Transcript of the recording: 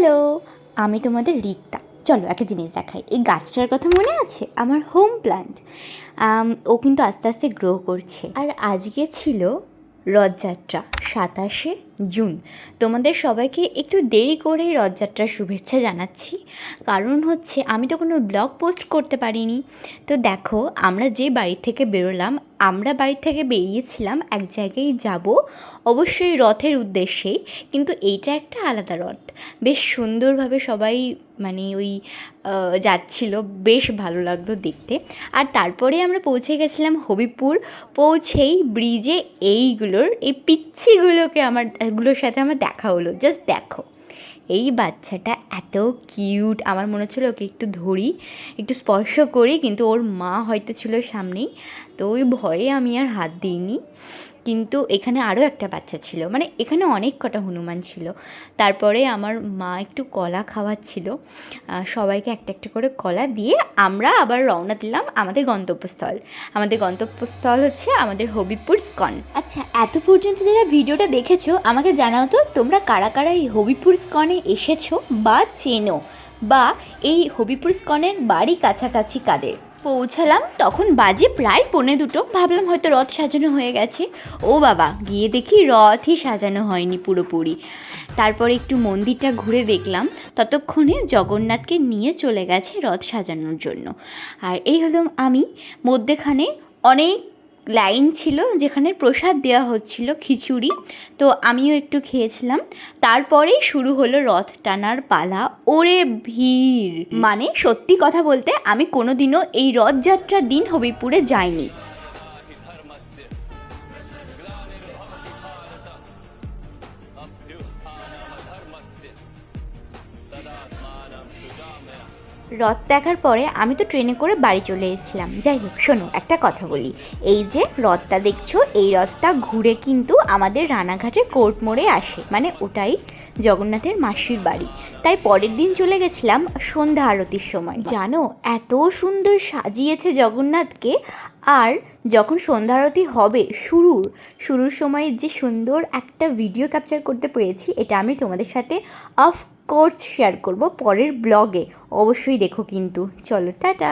Hello, আমি তোমাদের রিক্তা। চলো একটা জিনিস দেখাই। এই গাছটার কথা মনে আছে? আমার হোম প্ল্যান্ট। ও কিন্তু আস্তে আস্তে গ্রো করছে। আর আজকে ছিল রথযাত্রা, 27শে জুন। তোমাদের সবাইকে একটু দেরি করেই রথযাত্রার শুভেচ্ছা জানাচ্ছি। কারণ হচ্ছে আমি তো কোনো ব্লগ পোস্ট করতে পারিনি। তো দেখো, আমরা যে বাড়ি থেকে বেরোলাম, আমরা বাড়ি থেকে বেরিয়েছিলাম এক জায়গায় যাব, অবশ্যই রথের উদ্দেশ্যেই, কিন্তু এইটা একটা আলাদা রথ। বেশ সুন্দরভাবে সবাই মানে ওই যাচ্ছিল, বেশ ভালো লাগলো দেখতে। আর তারপরে আমরা পৌঁছে গেছিলাম হবিপুর। পৌঁছেই ব্রিজে এই পিচ্ছিগুলোকে এগুলোর সাথে আমার দেখা হলো। জাস্ট দেখো, এই বাচ্চাটা এত কিউট, আমার মনে হচ্ছিলো ওকে একটু ধরি, একটু স্পর্শ করি, কিন্তু ওর মা হয়তো ছিল সামনেই, তো ওই ভয়ে আমি আর হাত দিইনি। কিন্তু এখানে আরও একটা বাচ্চা ছিল, মানে এখানে অনেক কটা হনুমান ছিল। তারপরে আমার মা একটু কলা খাওয়াচ্ছিল, সবাইকে একটা একটা করে কলা দিয়ে আমরা আবার রওনা দিলাম আমাদের গন্তব্যস্থল হচ্ছে আমাদের হবিপুর স্কন। আচ্ছা, এত পর্যন্ত যারা ভিডিওটা দেখেছো আমাকে জানাও তো, তোমরা কারা কারা এই হবিপুর স্কনে এসেছো বা চেনো, বা এই হবিপুর স্কনের বাড়ি কাছাকাছি কাদের। পৌঁছালাম তখন বাজে প্রায় 1:45। ভাবলাম হয়তো রথ সাজানো হয়ে গেছে। ও বাবা, গিয়ে দেখি রথই সাজানো হয়নি পুরোপুরি। তারপরে একটু মন্দিরটা ঘুরে দেখলাম, ততক্ষণে জগন্নাথকে নিয়ে চলে গেছে রথ সাজানোর জন্য। আর এই হলো আমি। মধ্যেখানে অনেক লাইন ছিল, যেখানে প্রসাদ দেওয়া হচ্ছিল, খিচুড়ি। তো আমিও একটু খেয়েছিলাম। তারপরেই শুরু হলো রথ টানার পালা। ওরে ভিড়! মানে সত্যি কথা বলতে আমি কোনোদিনও এই রথযাত্রার দিন হবিপুরে যাইনি। রথ দেখার পরে আমি তো ট্রেনে করে বাড়ি চলে এসেছিলাম। যাই হোক, শোনো একটা কথা বলি। এই যে রথটা দেখছো, এই রথটা ঘুরে কিন্তু আমাদের রানাঘাটের কোর্ট মোড়ে আসে, মানে ওটাই জগন্নাথের মাসির বাড়ি। তাই পরের দিন চলে গেছিলাম সন্ধ্যা আরতির সময়। জানো, এত সুন্দর সাজিয়েছে জগন্নাথকে। আর যখন সন্ধ্যা আরতি হবে, শুরুর সময় যে সুন্দর একটা ভিডিও ক্যাপচার করতে পেরেছি, এটা আমি তোমাদের সাথে অফকোর্স শেয়ার করব পরের ব্লগে। অবশ্যই দেখো কিন্তু। চলো, টাটা।